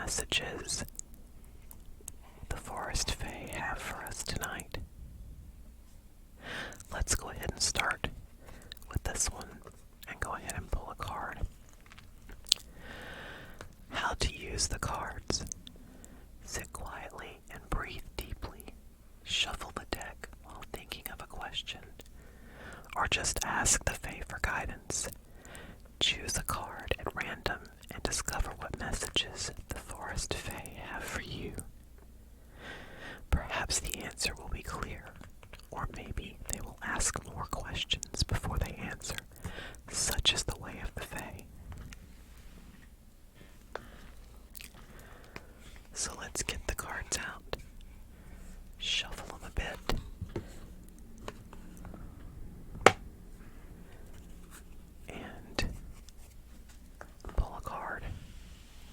messages the Forest Fae have for us tonight. Let's go ahead and start with this one and go ahead and pull a card. How to use the cards. Sit quietly and breathe deeply. Shuffle the deck while thinking of a question, or just ask the Fae for guidance. Choose a card at random and discover what messages the Forest Fae have for you. Perhaps the answer will be clear, or maybe they will ask more questions before they answer. Such is the way of the Fae. So let's get the cards out, shuffle them a bit, and pull a card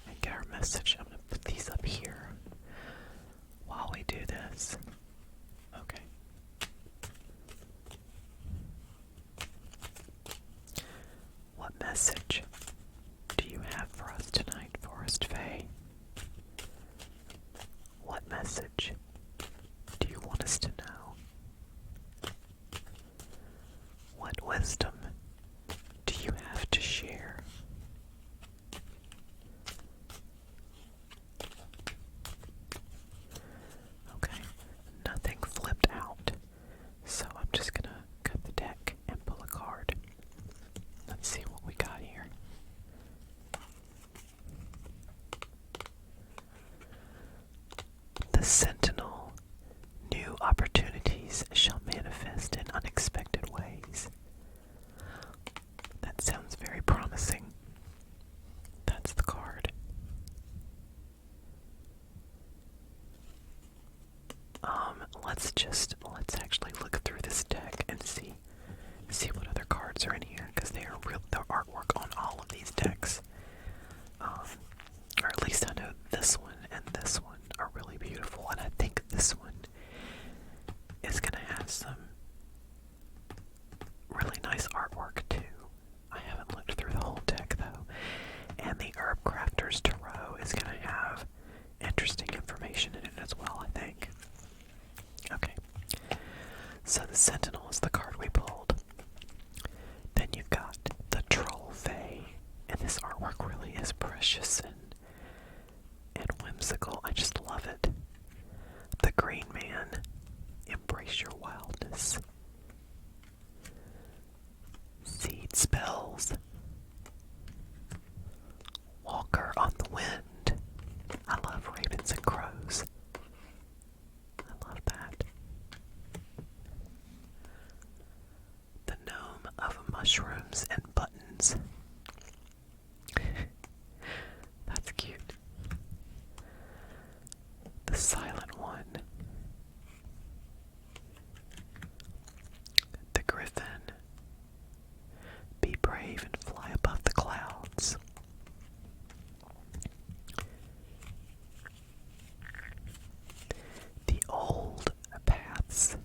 and get our message. I'm going to put these up here while we do this. Okay. What message do you have for us tonight, Forest Fae? What message do you want us to know? What wisdom do you have to share? Okay, nothing flipped out, so I'm just gonna cut the deck and pull a card. Let's see what we got here. The Sentinel. New opportunities shall manifest in unexpected ways. That sounds very promising. That's the card. Let's actually look through this deck and see what other cards are in here, because the artwork on all of these decks, or at least I know this one and this one are really beautiful, and I think this one is gonna have some really nice artwork too. I haven't looked through the whole deck though, and the Herbcrafter's Tarot is gonna have interesting information in it as well, I think. Okay, so the Sentinel is the card we pulled. Then you've got the Troll Fae, and this artwork really is precious and whimsical. I just love it. The Green Man, embrace your wildness. Seed spells. Walker on the wind. I love ravens and crows. I love that. The Gnome of mushrooms and buttons. That's cute. The Silent One. The Griffin. Be brave and fly above the clouds. The Old Paths.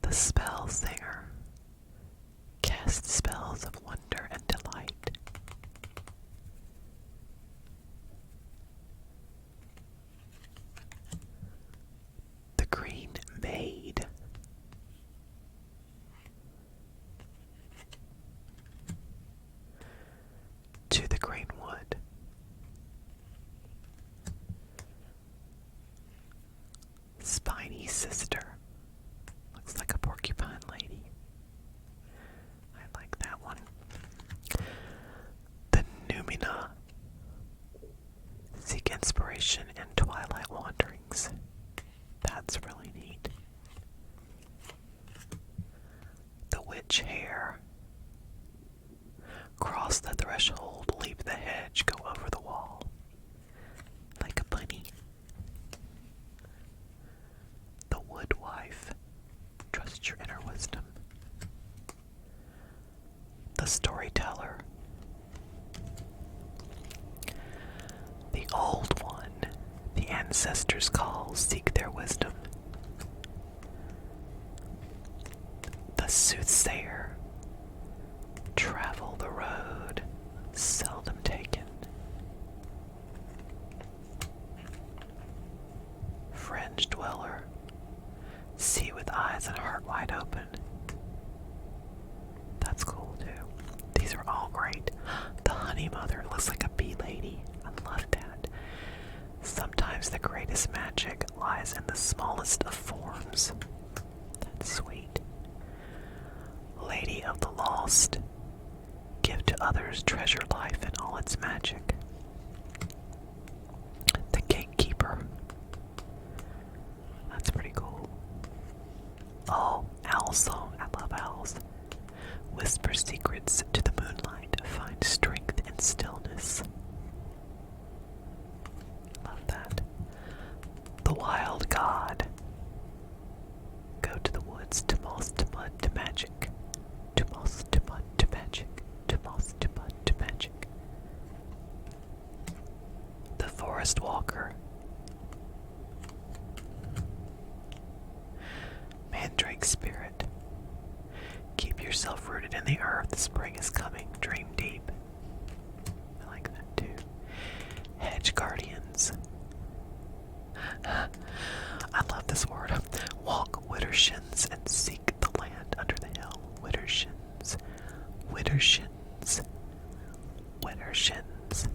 The Spell Singer. Cast spells of wonder and delight. The Green Maid. To the Greenwood. Spiny Sister. Looks like a porcupine lady. I like that one. The Numina. Seek inspiration in twilight wanderings. That's really neat. The Witch Hare. Cross the threshold, leap the hedge, go over the wall. Like a bunny. The Wood Wife. Trust your inner wisdom. The Storyteller. The Old One. The Ancestors' Call, seek their wisdom. The Soothsayer. Travel the road, with eyes and heart wide open. That's cool too. These are all great. The honey mother looks like a bee lady. I love that. Sometimes the greatest magic lies in the smallest of forms. That's sweet. Lady of the Lost. Give to others treasure life and all its magic. The Gatekeeper. That's pretty cool. Oh, owl song. I love owls. Whisper secrets to the moonlight. Find strength in stillness. Love that. The Wild God. Go to the woods to moss to mud to magic. To moss to mud to magic. To moss to mud to magic. The Forest Walker. Mandrake Spirit. Keep yourself rooted in the earth. Spring is coming. Dream deep. I like that too. Hedge Guardians. I love this word. Walk widdershins and seek the land under the hill. Widdershins. Widdershins. Widdershins.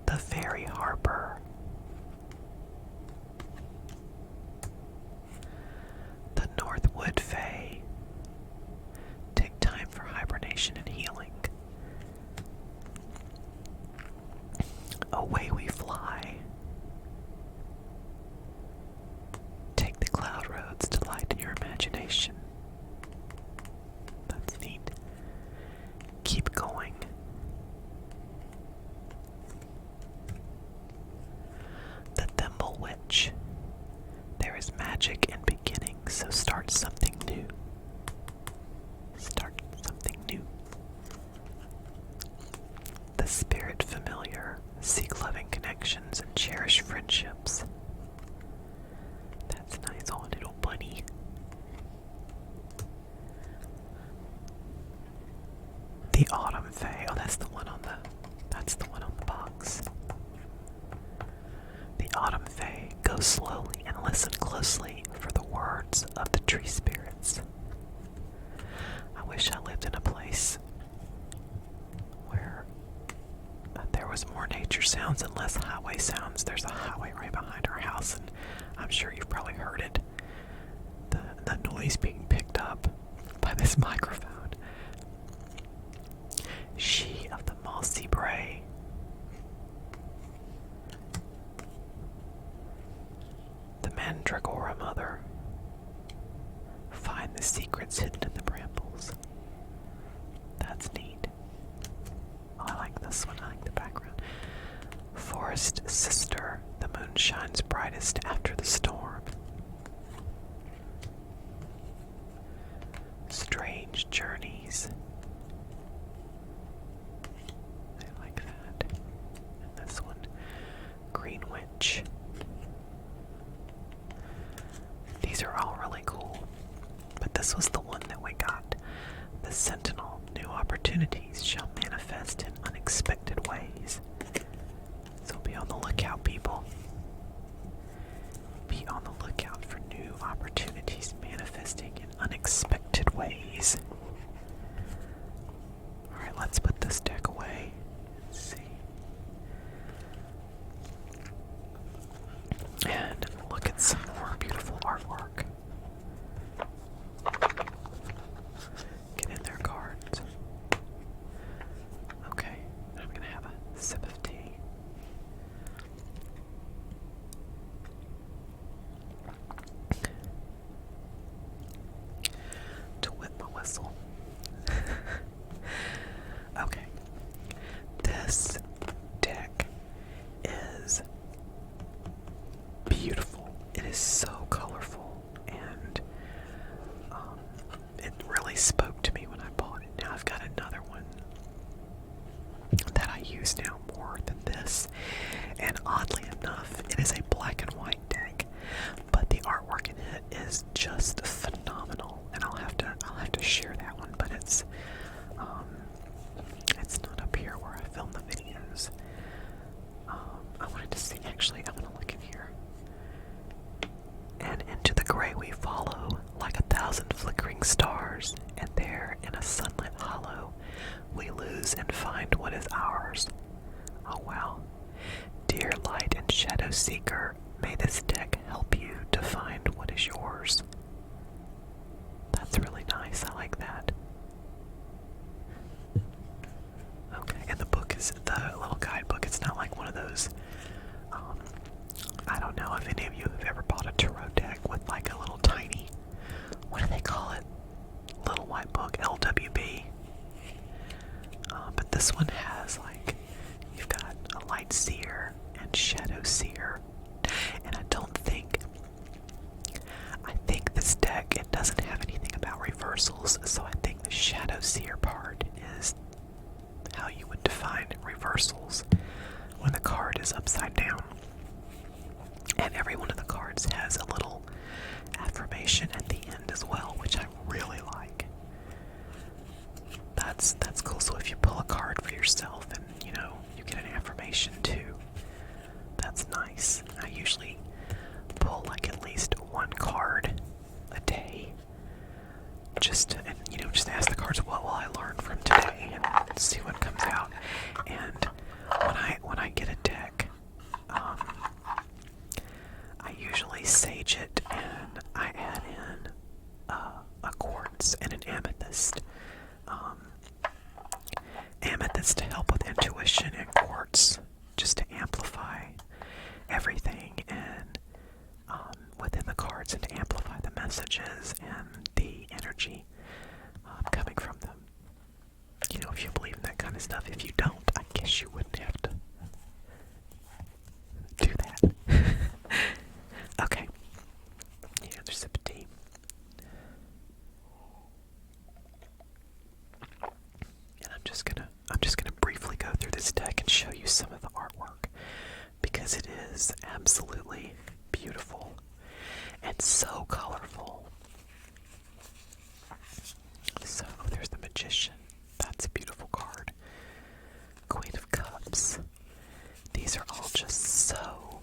The Fairy Harper. The Northwood Fae. Take time for hibernation and healing. Away we fly. Take the cloud roads to lighten your imagination. That's neat. Keep going. The Thimble Witch. There is magic in beginnings, so start something new. Start something new. The Spirit Familiar. Seek loving connections and cherish friendships. That's nice. Oh, little bunny. The Autumn Fae. Oh, that's the one on the box. The Autumn Fae. Go slowly and listen closely for the words of the tree spirits. I wish I lived in a place where there was more nature sounds and less highway sounds. There's a highway right behind our house, and I'm sure you've probably heard it. The noise being picked up by this microphone. She of the Mossy Bray. The Mandragora Mother. Find the secrets hidden in the brambles. That's neat. Oh, I like this one. I like the background. Forest Sister. The moon shines brightest after the storm. Strange Journeys. I like that. And this one. Green Witch. These are all really cool. But this was the one that we got. The Sentinel. New opportunities shall manifest in unexpected ways. So be on the lookout, people. Be on the lookout for new opportunities manifesting in unexpected ways. Alright, let's put this deck away. Let's see. And look at some more beautiful artwork. Get in there, cards. Okay, I'm gonna have a sip of tea. To whip my whistle. Okay. This deck is beautiful. It is so colorful, and it really spoke to me when I bought it. Now I've got another one that I use now more than this, and oddly enough, it is a black and white deck, but the artwork in it is just phenomenal, and I'll have to share that one, but it's not up here where I film the videos. I wanted to see, actually, I'm gonna us and find what is ours. Oh wow. Dear Light and Shadow Seeker, may this deck help you to find what is yours. That's really nice. I like that. Okay, and the book is the little guidebook. It's not like one of those. I don't know if any of you have ever bought a tarot deck with like a little tiny, what do they call it? Little white book, LWB. But this one has like, you've got a Light Seer and Shadow Seer. And I think this deck, it doesn't have anything about reversals, so I think the Shadow Seer part is how you would define reversals when the card is upside down. And every one of the cards has a little affirmation at the end as well, which I really like. That's cool. So if you pull a card for yourself and, you know, you get an affirmation too, that's nice. I usually pull like at least one card a day, just to, and, you know, just ask the cards, what will I learn from today, and see what comes out. And when I get a deck, I usually sage it and I add in a quartz and an amethyst. Amethyst to help with intuition, and quartz just to amplify everything and within the cards, and to amplify the messages and the energy coming from them. You know, if you believe in that kind of stuff. If you don't, I guess you wouldn't have to do that. Okay. Another sip of tea. And I'm just gonna briefly go through this deck and show you some of the artwork, because it is absolutely beautiful and so colorful. So there's the Magician. That's a beautiful card. Queen of Cups. These are all just so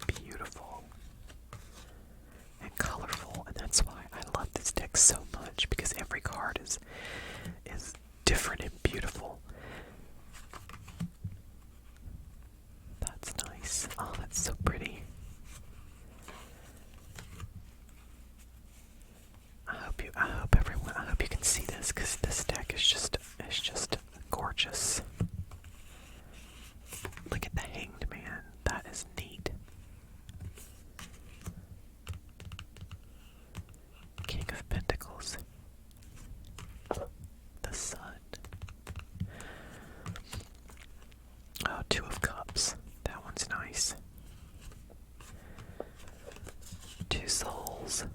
beautiful and colorful, and that's why I love this deck so much, because every card is different and beautiful. That's nice. Oh, that's so pretty. I hope you can see this, because this deck is just gorgeous. Look at the Hanged Man. That is neat. King of Pentacles. The Sun. Oh, Two of Cups. That one's nice. Two Souls.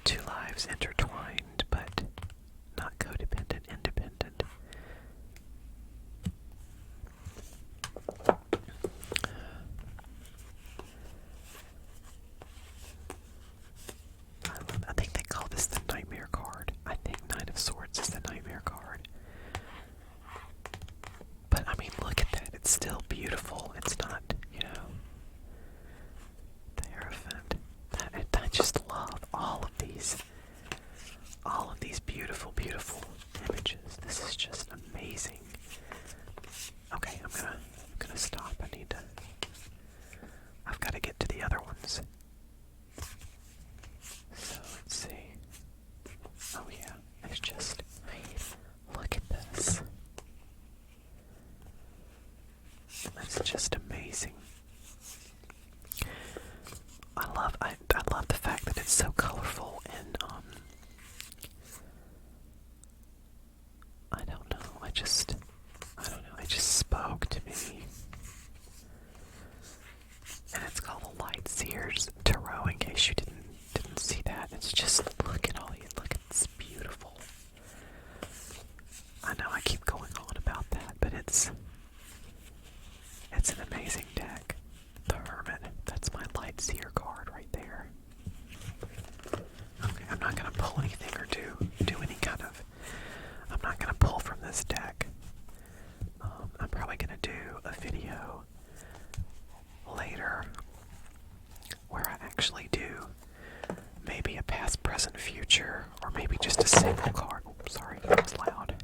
Two lives intertwined, but not codependent, independent. I think they call this the Nightmare card. I think Knight of Swords is the Nightmare card. But I mean, look at that. It's still beautiful. It's not, you know, the Hierophant. I just love all of these beautiful, beautiful images. This is just amazing. Okay, I'm gonna stop. I've got to get to the other ones. So let's see. Oh yeah, it's just, look at this. That's just amazing. I love the fact that it's so colorful, and I don't know, it just spoke to me. And it's called the Light Seers Tarot, in case you didn't see that. It's just, look at it's beautiful. I know I keep going on about that, but it's an amazing deck. The Hermit, that's my Light Seer card right there. Okay, I'm not gonna pull anything or do any kind of, I'm not gonna pull from this deck. I'm probably gonna do a video later where I actually do maybe a past, present, future, or maybe just a single card. Oops, sorry, that was loud.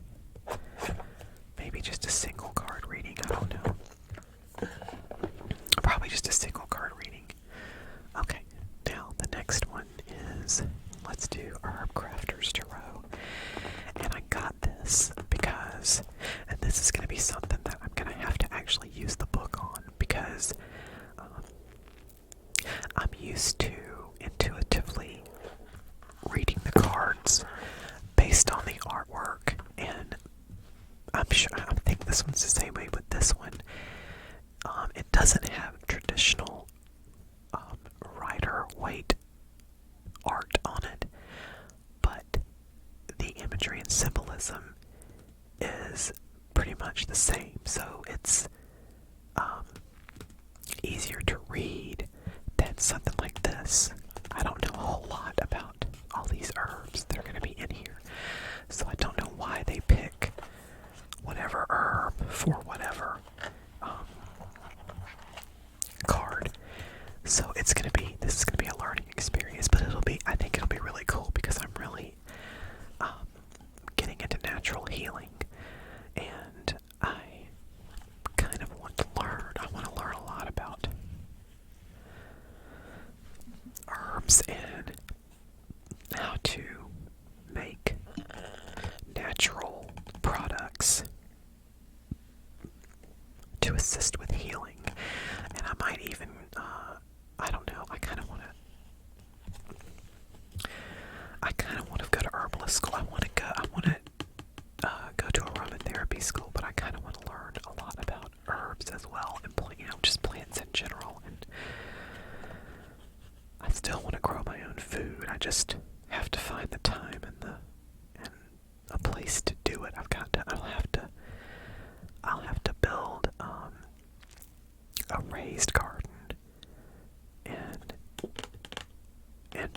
sure. I think this one's the same way with this one. It doesn't have traditional rider weight art on it, but the imagery and symbolism is pretty much the same. So it's easier to read than something like this. I don't know a whole lot about all these herbs that are going to be in here, so I don't know why they pick whatever herb for whatever card. So this is going to be a learning experience, but I think it'll be really cool because I'm really getting into natural healing, and I kind of want to learn. I want to learn a lot about herbs and how to make natural products to assist with healing. And I might even, I don't know, I kind of want to go to herbalist school. I want to go to aromatherapy school, but I kind of want to learn a lot about herbs as well, and just plants in general. And I still want to grow my own food. I just have to find the time and a place to do it. I'll have to build a raised garden and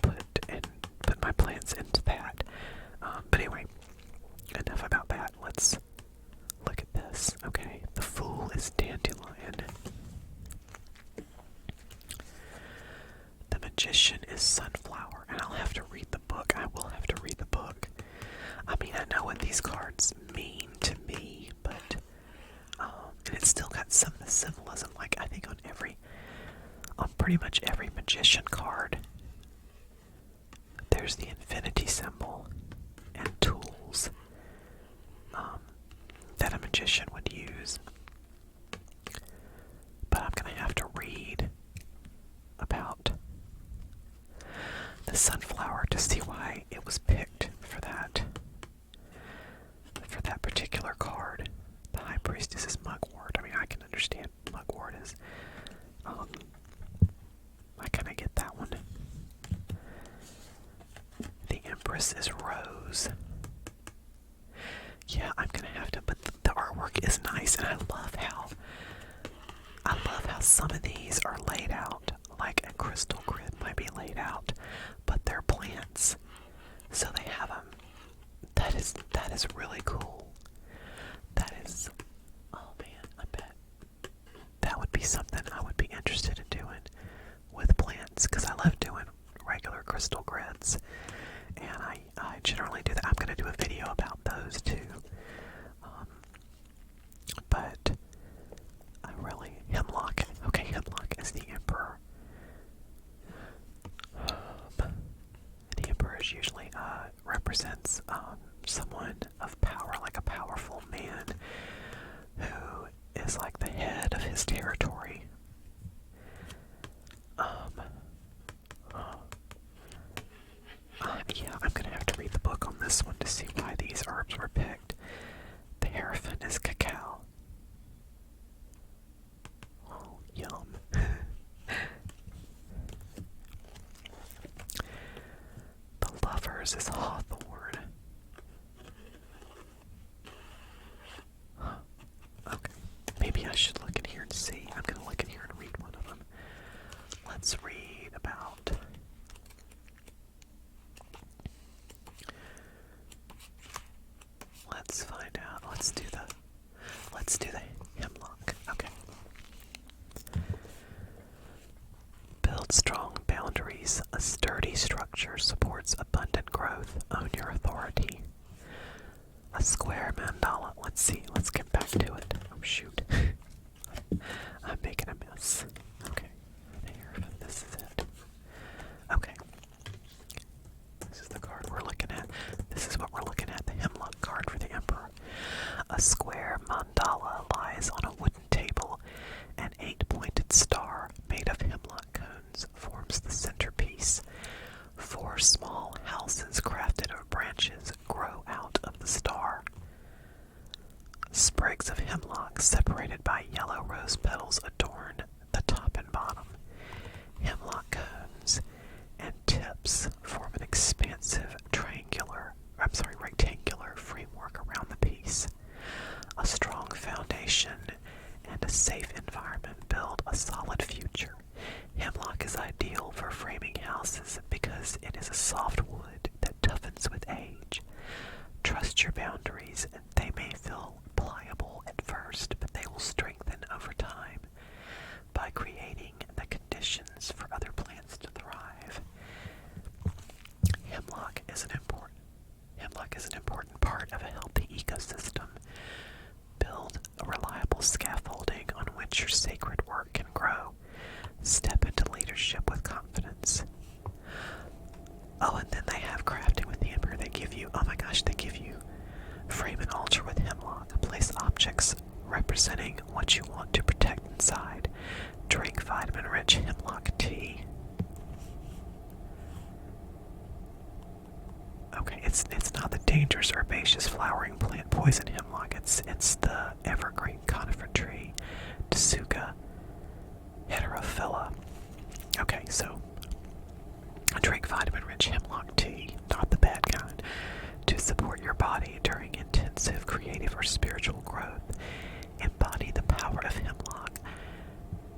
put my plants into that. But anyway, enough about that. Let's look at this. Okay, the Fool is dandelion. The Magician is sunflower, and I'll have to read the book. I will have to read the book. I mean, I know what these cards mean to me, but and it's still got some of the symbolism. Like I think on pretty much every Magician card, there's the infinity symbol and tools that a magician would use. But I'm going to have to read about the sunflower to see why it was picked for that particular card. The High Priestess is mugwort. I mean, I can understand mugwort is. I kind of get that one. The Empress is rose. Yeah, I'm gonna have to, but the artwork is nice, and I love how some of these are laid out like a crystal grid might be laid out, but they're plants, so they have them. That is really cool. That is, oh man, I bet that would be something I would be interested in doing with plants, because I love doing regular crystal grids, and I generally do that. I'm going to do a video about those too. But I really, Hemlock. Okay, Hemlock is the Emperor. The Emperor is usually represents someone of power, like a powerful man who is like the head of his territory. Yeah, I'm gonna have to read the book on this one to see why these herbs were picked. The Hierophant is cacao. Oh, yum. The Lovers is hawthorn. Huh. Okay. Maybe I should look in here and see. I'm gonna look in here and read one of them. Let's read about... Let's find out. Let's do the Hemlock. Okay. Build strong boundaries. A sturdy structure supports abundant growth. Own your authority. A square mandala. Let's see. Let's get back to it. Oh shoot. I'm making a mess. Okay. There. This is it. Okay. This is the card we're looking at. This is what we're looking at. The Hemlock card for the Emperor. A square mandala lies on a wooden table. An 8-pointed star made of hemlock cones forms the centerpiece. 4 small houses crafted of branches grow out of the star. rose petals adorn the top and bottom. Hemlock cones and tips form an expansive rectangular framework around the piece. A strong foundation and a safe environment build a solid future. Hemlock is ideal for framing houses because it is a soft wood that toughens with age. Trust your boundaries, and they may feel pliable at first, but they will strengthen over time by creating the conditions for other plants to thrive. Hemlock is an important part of a healthy ecosystem. Build a reliable scaffolding on which your sacred work can grow. Step into leadership with confidence. Oh, and then they have crafting with the Emperor. They give you frame an altar with hemlock. Place objects representing what you want to protect inside. Drink vitamin-rich hemlock tea. Okay, it's not the dangerous herbaceous flowering plant poison hemlock. It's the evergreen conifer tree, Tsuga heterophylla. Okay, so drink vitamin-rich hemlock tea, not the bad kind, to support your body during intensive creative or spiritual growth. Embody the power of hemlock.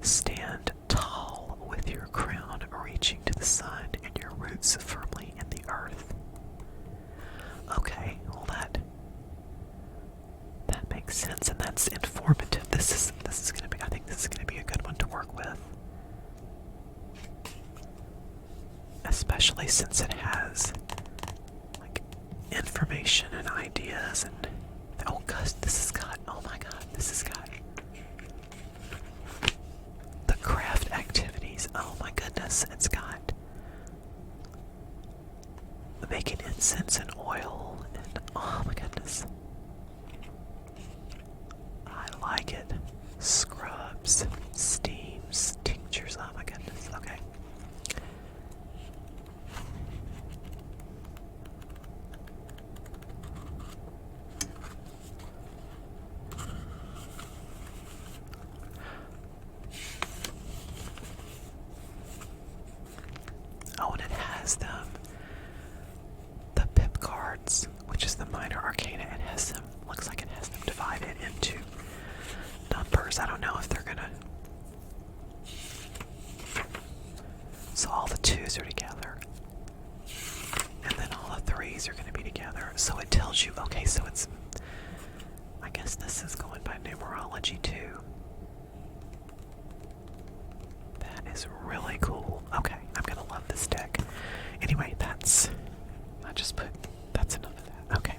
Stand tall with your crown reaching to the sun and your roots firmly in the earth. Okay, well that makes sense, and that's informative. I think this is gonna be a good one to work with. Especially since it has like information and ideas and oh my god, this has got the craft activities. Oh my goodness, it's got making incense and oil and oh my goodness. I like it. Scrubs, steams, tinctures, oh my goodness, okay. Oh, and it has them. The pip cards, which is the minor arcana, it has them, looks like it has them divided into numbers. I don't know if they're gonna. So all the 2s are together. And then all the 3s are gonna be together. So it tells you, okay, so it's. I guess this is going by numerology too. That is really cool. Okay, I'm gonna love this deck. Anyway, that's enough of that. Okay,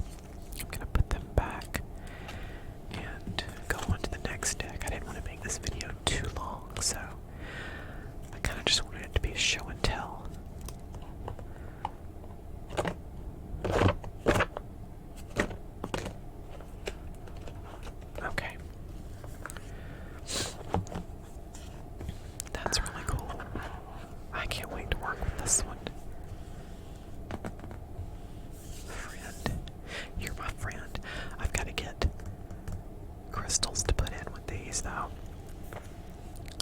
I'm gonna put them back and go on to the next deck. I didn't want to make this video too long, so I kind of just wanted it to be a show and tell. Okay. That's really cool. I can't wait to work with this one. Friend. You're my friend. I've got to get crystals to put in with these, though.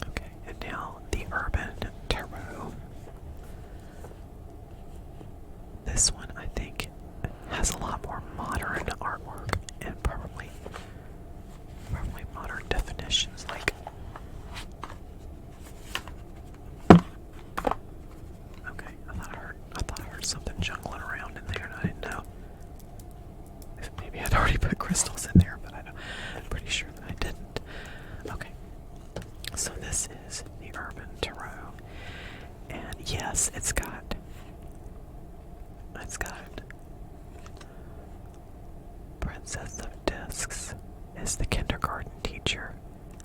Okay, and now the Urban Tarot. This one, I think, has a lot more modern artwork and probably modern definitions, like okay, I thought I heard something jungling around in there and I didn't know if maybe I'd already put crystals in there, but I'm pretty sure that I didn't. Okay, so this is the Urban Tarot, and yes, it's got Princess of Discs is the kindergarten teacher.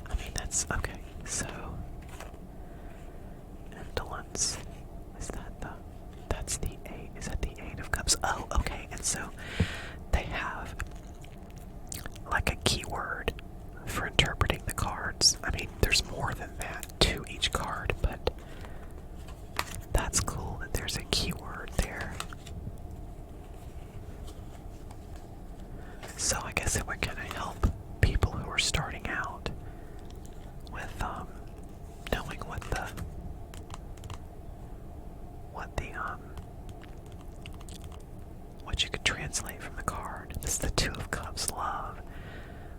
I mean, that's okay. So, indolence, that's the 8. Is that the 8 of Cups? Oh, okay. And so they have like a keyword for interpreting the cards. I mean, there's more than that to each card, but that's cool that there's a keyword there. So I guess it would kind of help people who are starting out translate from the card. This is the Two of Cups, love.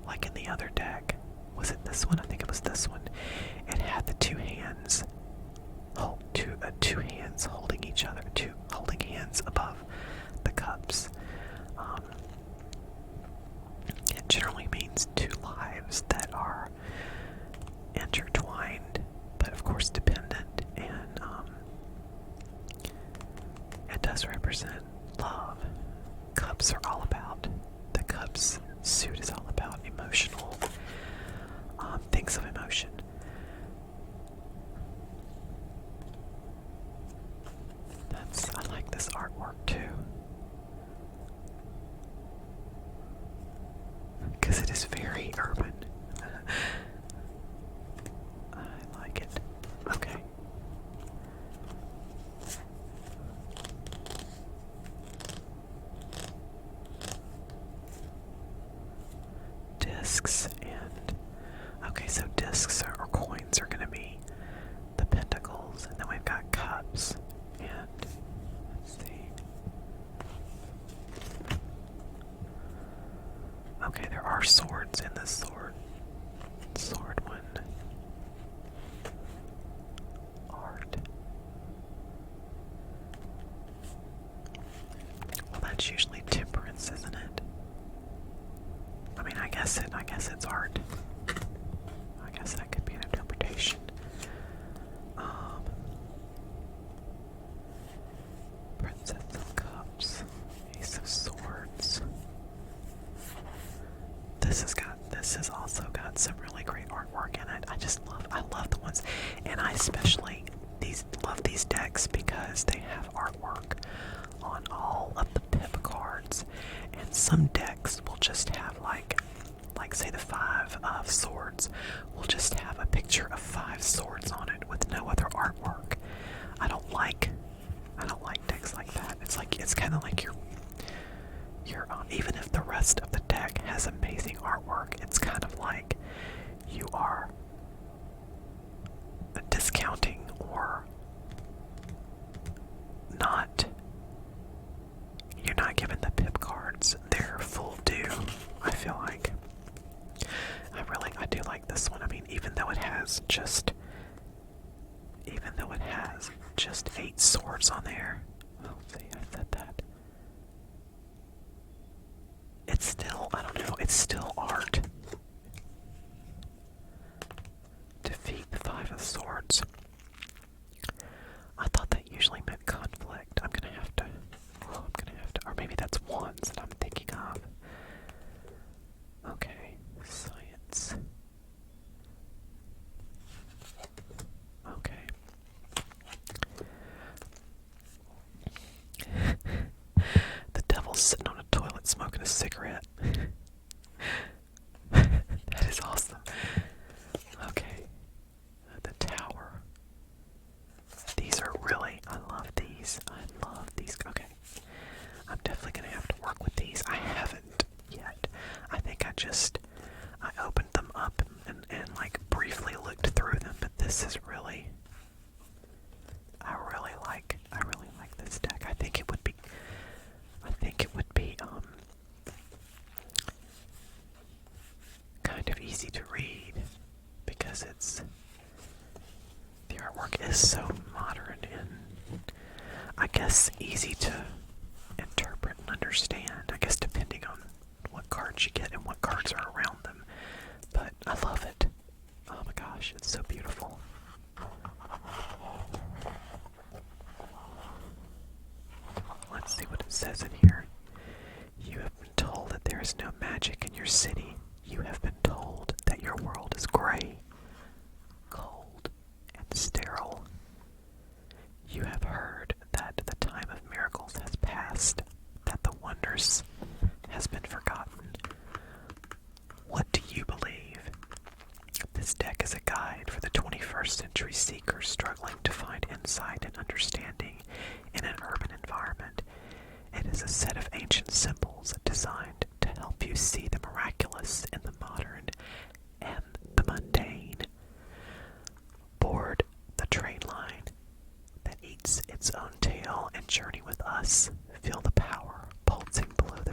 Like in the other deck. Was it this one? I think it was this one. It had the two hands. Two hands holding each other. Two holding hands above the cups. It generally means two lives that are intertwined, but of course dependent, and it does represent love. Cups are all about, the cups suit is all about emotional things of emotion. I like this artwork too, because it is very urban. I like it. Okay. Discs and okay, so discs or coins are going to be the pentacles, and then we've got cups, and let's see. Okay, there are swords in this sword one. Art. Well, that's usually temperance, isn't it? I mean, I guess it's art. I guess that could be an interpretation. Princess of Cups, Ace of Swords. This has also got some really great artwork in it. I love the ones, and I especially love these decks because they have artwork on all of the pip cards, and some decks will just have like say the Five of Swords will just have a picture of 5 swords on it with no other artwork. I don't like decks like that. It's kind of like your even if the rest of the deck has amazing artwork, it's kind of like you are discounting or you're not giving the pip cards their full due, I feel like. I do like this one. I mean, even though it has just 8 swords on there. Oh, see, I said that. It's still, I don't know, it's still art. Defeat the 5 of Swords. I thought that usually meant conflict. I'm gonna have to, or maybe that's wands that I'm thinking of. Okay, science. Okay. The devil's sitting on a toilet smoking a cigarette. That is awesome. Okay. The tower. These are really, I love these. Okay. I'm definitely going to have to work with these. I haven't yet. I think I opened them up and like briefly looked through them, but this is really, I really like this deck. I think it would be kind of easy to read because the artwork is so modern and I guess easy to interpret and understand. I guess depending on what cards you get and what cards are around them. But I love it. Oh my gosh, it's so beautiful. Let's see what it says in here. You have been told that there is no magic in your city. You have been told that your world is gray, cold, and sterile. You have heard that the time of miracles has passed, that the wonders has been forgotten. What do you believe? This deck is a guide for the 21st century seeker struggling to find insight and understanding in an urban environment. It is a set of ancient symbols designed to help you see the miraculous in the modern and the mundane. Board the train line that eats its own tail and journey with us. Feel the power pulsing below the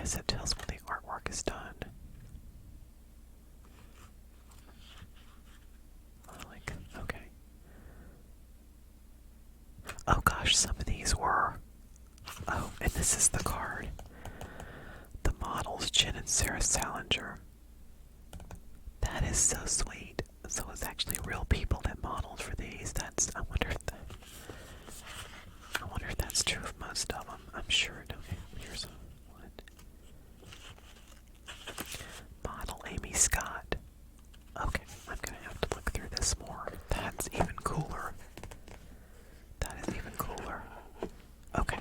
guess it tells when the artwork is done. Okay. Oh gosh, some of these were. Oh, and this is the card. The models, Jen and Sarah Salinger. That is so sweet. So it's actually real people that modeled for these. I wonder if that's true of most of them. I'm sure. Okay, here's one. Model Amy Scott. Okay, I'm gonna have to look through this more. That's even cooler. That is even cooler. Okay.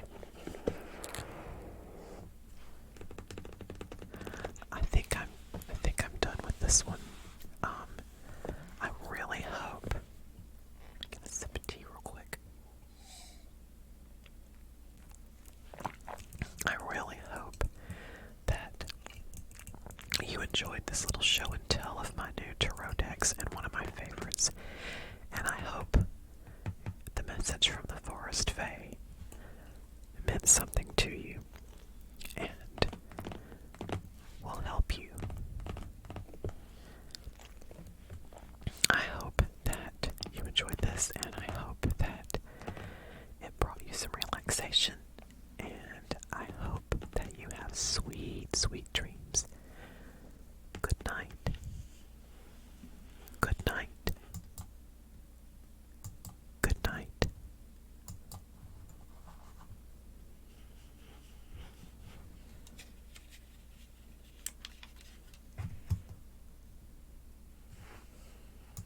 I think I'm done with this one. I really hope. I'm gonna sip a tea real quick. I really hope that you enjoyed this little show and tell of my new tarot decks and one of my favorites. And I hope the message from the Forest Fae meant something to you and will help you. I hope that you enjoyed this, and I hope that it brought you some relaxation, and I hope that you have sweet, sweet dreams.